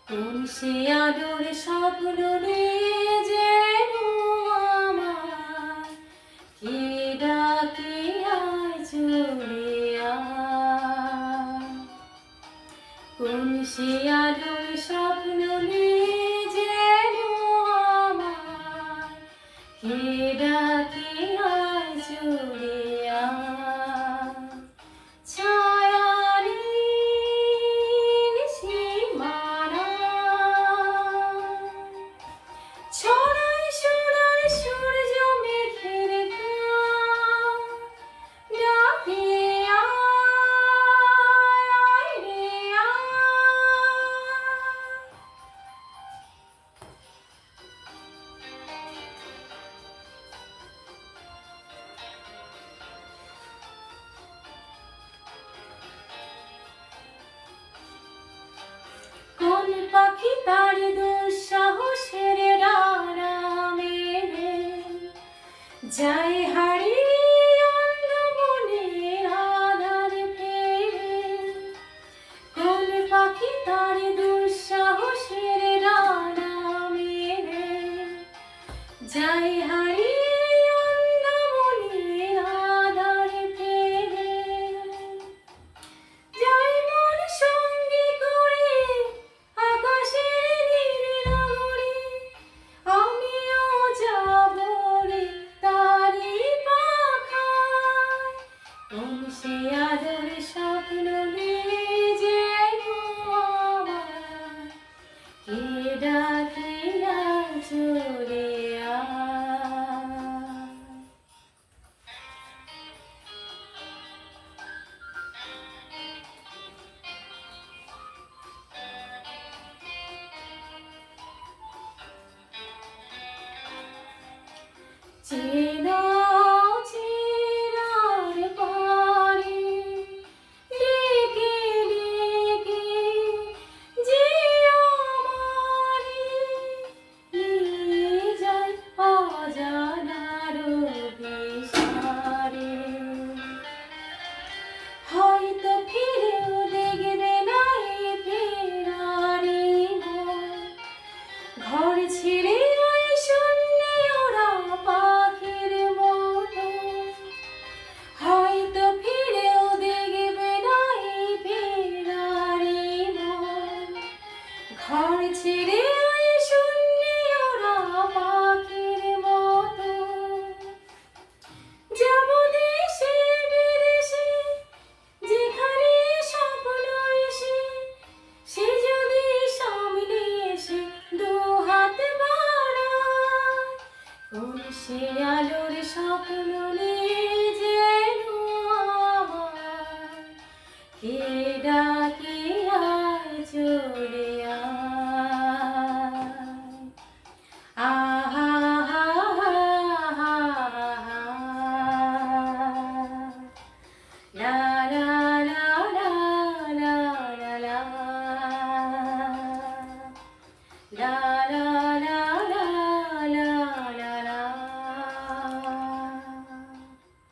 কোন সে আলোর স্বপ্ন নিয়ে যেন আমার কে ডাকে আয় চলে আয়। কোন সে আলোর স্বপ্ন নিয়ে যেন আমার কে ডাকে আয় চলে আয়। ছড়াই সোনার সূর্য মেঘের গান, ডাকে আয় রে আয়। কোন পাখি তার দুঃসাহসের ডানা মেলে যায় হারিয়ে অন্ধ মনের আধার ফেলে। কোন পাখি তার দুঃসাহসের ডানা মেলে যায় হারিয়ে অন্ধ মনের আধার ফেলে। যাই মন সঙ্গী করে আকাশের নীল নগরে, আমিও যাব রে তারি পাখায়। কোন সে আলোর স্বপ্ন নিয়ে যেন আমার কে ডাকে আয় চলে আয়। চেনা চেনার পরে ডেকে ডেকে যে আমারে নিয়ে যায় অজানার দিশারে। হয়তো ফিরেও দেখবে না এই ফেরারি মন, ঘর ছেড়ে ওই শূন্যে ওরা পাখির মতো। হয়তো ফিরেও দেখবে না এই ফেরারি মন, ঘর ছেড়ে ওই শূন্যে ওরা পাখির মতো। যাব দেশে বিদেশে যেখানে স্বপ্ন এসে, সে যদি সামনে এসে দু হাত বাড়ায়। কোন সে আলোর স্বপ্ন নিয়ে